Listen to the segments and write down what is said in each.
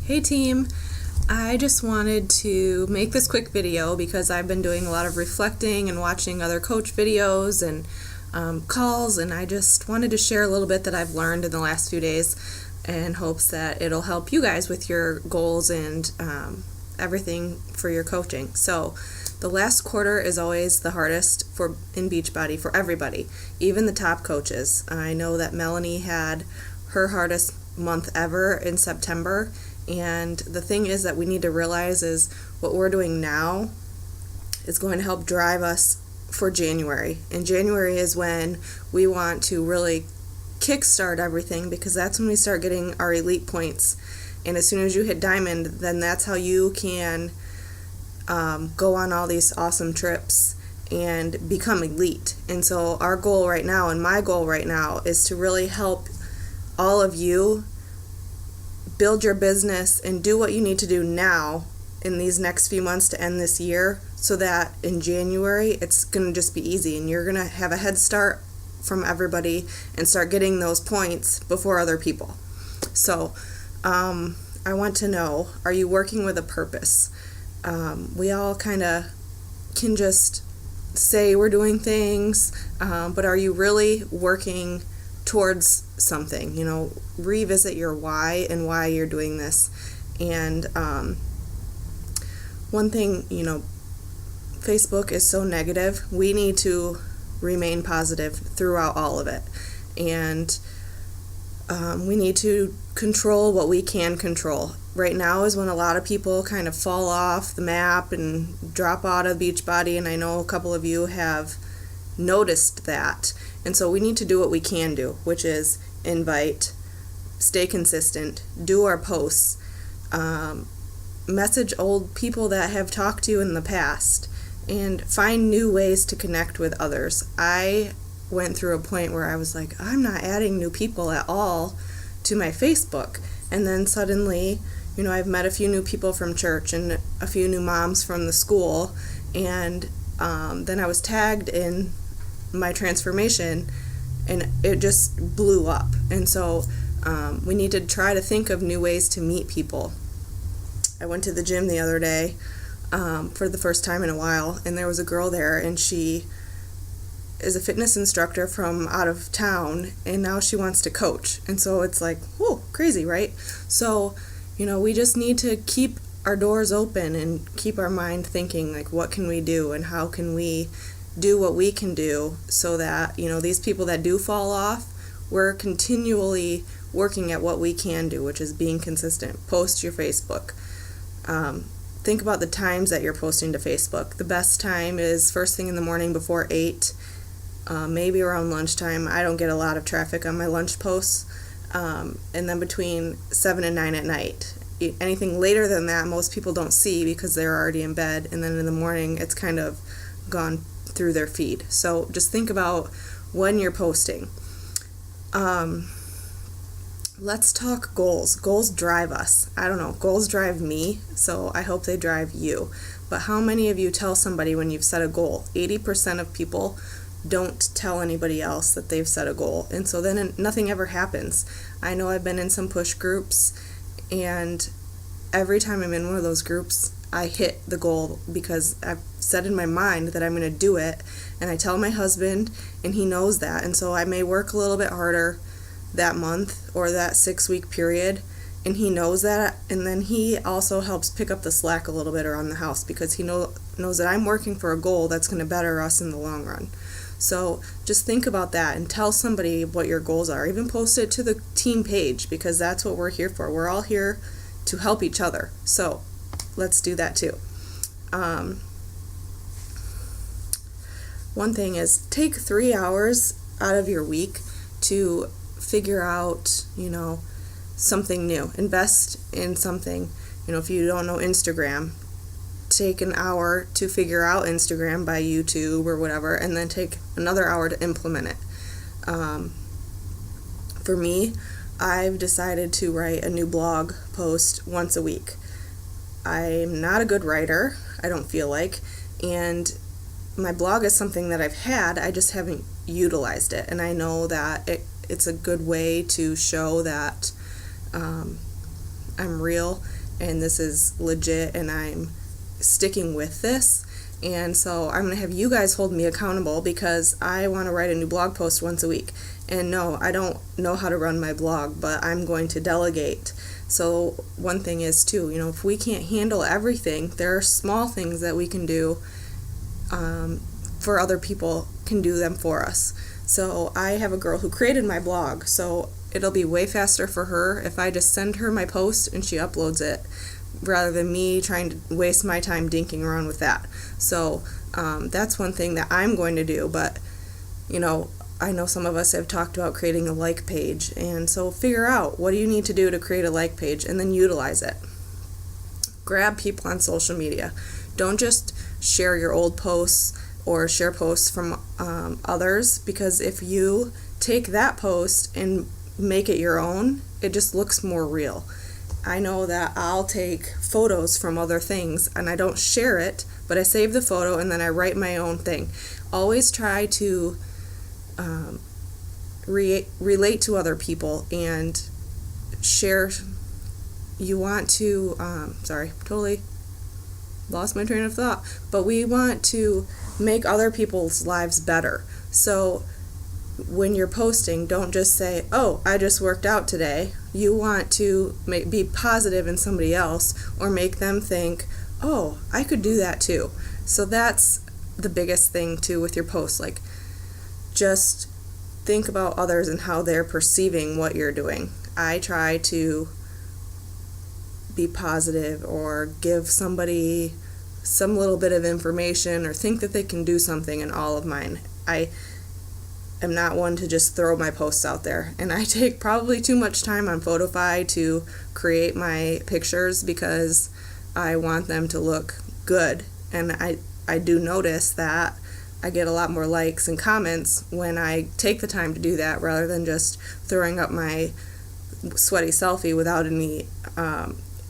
Hey team, I just wanted to make this quick video because I've been doing a lot of reflecting and watching other coach videos and calls, and I just wanted to share a little bit that I've learned in the last few days in hopes that it'll help you guys with your goals and everything for your coaching. So the last quarter is always the hardest in Beachbody for everybody, even the top coaches. I know that Melanie had her hardest month ever in September, and the thing is that we need to realize is what we're doing now is going to help drive us for January. And January is when we want to really kickstart everything, because that's when we start getting our elite points. And as soon as you hit diamond, then that's how you can go on all these awesome trips and become elite. And so our goal right now, and my goal right now, is to really help all of you build your business and do what you need to do now in these next few months to end this year, so that in January it's going to just be easy and you're going to have a head start from everybody and start getting those points before other people. So I want to know, are you working with a purpose? We all kind of can just say we're doing things, but are you really working towards something? Revisit your why and why you're doing this. And one thing, Facebook is so negative. We need to remain positive throughout all of it. And we need to control what we can control. Right now is when a lot of people kind of fall off the map and drop out of Beachbody, and I know a couple of you have noticed that. And so we need to do what we can do, which is invite, stay consistent, do our posts, message old people that have talked to you in the past, and find new ways to connect with others. I went through a point where I was like, I'm not adding new people at all to my Facebook. And then suddenly, I've met a few new people from church and a few new moms from the school, and then I was tagged in my transformation, and it just blew up. And so we need to try to think of new ways to meet people. I went to the gym the other day for the first time in a while, and there was a girl there, and she is a fitness instructor from out of town, and now she wants to coach. And so it's like, whoa, crazy, right? So we just need to keep our doors open and keep our mind thinking, like, what can we do and how can we do what we can do, so that these people that do fall off, we're continually working at what we can do, which is being consistent. Post your Facebook. Think about the times that you're posting to Facebook. The best time is first thing in the morning before 8, maybe around lunchtime. I don't get a lot of traffic on my lunch posts, and then between 7 and 9 at night. Anything later than that, most people don't see because they're already in bed, and then in the morning it's kind of gone through their feed. So just think about when you're posting. Let's talk goals. Goals drive us. I don't know, goals drive me, so I hope they drive you. But how many of you tell somebody when you've set a goal? 80% of people don't tell anybody else that they've set a goal, and so then nothing ever happens. I know I've been in some push groups, and every time I'm in one of those groups, I hit the goal because I've set in my mind that I'm going to do it, and I tell my husband, and he knows that. And so I may work a little bit harder that month or that 6-week period, and he knows that, and then he also helps pick up the slack a little bit around the house because he knows that I'm working for a goal that's going to better us in the long run. So just think about that and tell somebody what your goals are. Even post it to the team page, because that's what we're here for. We're all here to help each other. So let's do that too. One thing is, take 3 hours out of your week to figure out, something new. Invest in something. If you don't know Instagram, take an hour to figure out Instagram by YouTube or whatever, and then take another hour to implement it. For me, I've decided to write a new blog post once a week. I'm not a good writer, I don't feel like, and my blog is something that I've had, I just haven't utilized it, and I know that it's a good way to show that I'm real and this is legit and I'm sticking with this. And so I'm going to have you guys hold me accountable because I want to write a new blog post once a week. And no, I don't know how to run my blog, but I'm going to delegate. So one thing is too, if we can't handle everything, there are small things that we can do for other people, can do them for us. So I have a girl who created my blog, so it'll be way faster for her if I just send her my post and she uploads it, rather than me trying to waste my time dinking around with that. So that's one thing that I'm going to do. But I know some of us have talked about creating a like page, and so figure out what do you need to do to create a like page and then utilize it. Grab people on social media. Don't just share your old posts or share posts from others, because if you take that post and make it your own, it just looks more real. I know that I'll take photos from other things and I don't share it, but I save the photo and then I write my own thing. Always try to relate to other people and share. You want to, totally lost my train of thought, but we want to make other people's lives better. So when you're posting, don't just say, oh, I just worked out today. You want to be positive in somebody else or make them think, oh, I could do that too. So that's the biggest thing too with your posts. Like, just think about others and how they're perceiving what you're doing. I try to be positive or give somebody some little bit of information or think that they can do something in all of mine. I am not one to just throw my posts out there, and I take probably too much time on Photofy to create my pictures because I want them to look good, and I do notice that I get a lot more likes and comments when I take the time to do that rather than just throwing up my sweaty selfie without any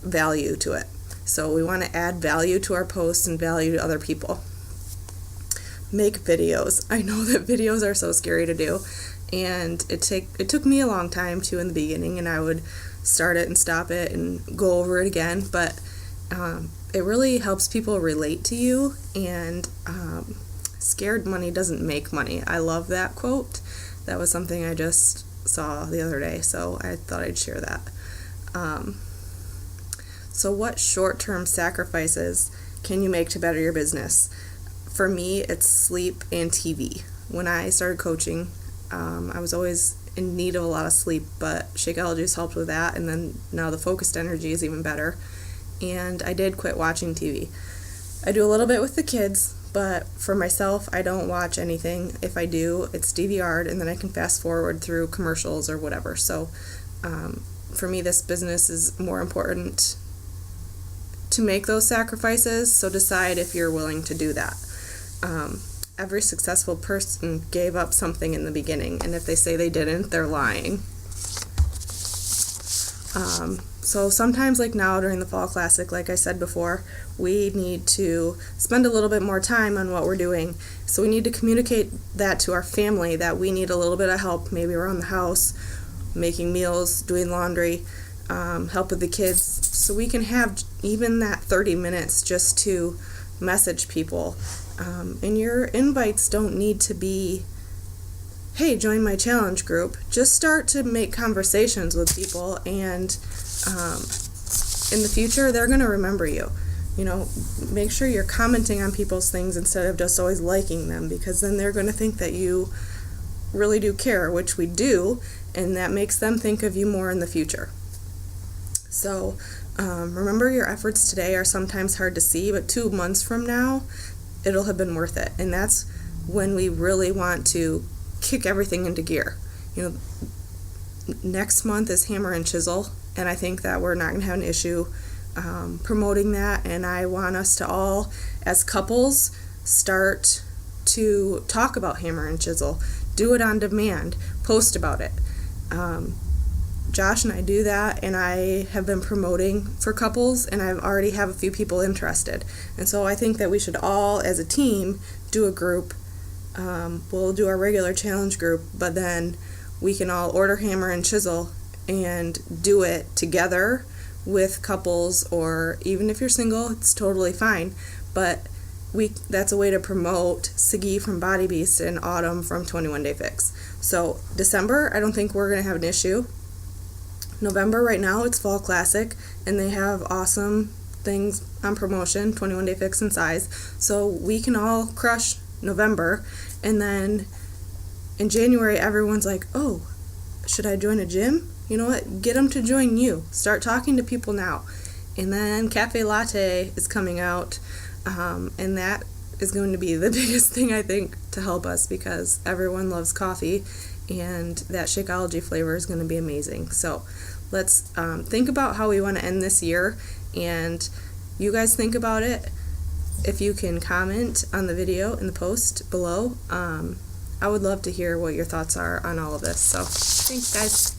value to it. So we want to add value to our posts and value to other people. Make videos. I know that videos are so scary to do, and it took me a long time too in the beginning, and I would start it and stop it and go over it again, but it really helps people relate to you, and scared money doesn't make money. I love that quote. That was something I just saw the other day, so I thought I'd share that. So what short-term sacrifices can you make to better your business? For me, it's sleep and TV. When I started coaching, I was always in need of a lot of sleep, but Shakeology has helped with that, and then now the focused energy is even better. And I did quit watching TV. I do a little bit with the kids, but for myself, I don't watch anything. If I do, it's DVR'd, and then I can fast forward through commercials or whatever. So for me, this business is more important to make those sacrifices, so decide if you're willing to do that. Every successful person gave up something in the beginning, and if they say they didn't, they're lying. So sometimes, like now during the Fall Classic, like I said before, we need to spend a little bit more time on what we're doing. So we need to communicate that to our family, that we need a little bit of help, maybe around the house, making meals, doing laundry, help with the kids, so we can have even that 30 minutes just to message people. And your invites don't need to be, hey, join my challenge group. Just start to make conversations with people, and in the future, they're going to remember you. Make sure you're commenting on people's things instead of just always liking them, because then they're going to think that you really do care, which we do, and that makes them think of you more in the future. So remember, your efforts today are sometimes hard to see, but 2 months from now, it'll have been worth it. And that's when we really want to kick everything into gear. Next month is Hammer and Chisel, and I think that we're not going to have an issue promoting that. And I want us to all, as couples, start to talk about Hammer and Chisel. Do it on demand. Post about it. Josh and I do that, and I have been promoting for couples, and I already have a few people interested. And so I think that we should all, as a team, do a group. We'll do our regular challenge group, but then we can all order Hammer and Chisel and do it together with couples, or even if you're single, it's totally fine. But that's a way to promote Sagi from Body Beast and Autumn from 21 Day Fix. So December, I don't think we're going to have an issue. November, right now, it's Fall Classic, and they have awesome things on promotion, 21 Day Fix and Size. So we can all crush November, and then in January, everyone's like, oh, should I join a gym? You know what? Get them to join you. Start talking to people now. And then Cafe Latte is coming out, and that is going to be the biggest thing, I think, to help us, because everyone loves coffee, and that Shakeology flavor is going to be amazing. So let's think about how we want to end this year, and you guys think about it. If you can comment on the video in the post below, I would love to hear what your thoughts are on all of this. So thanks, guys.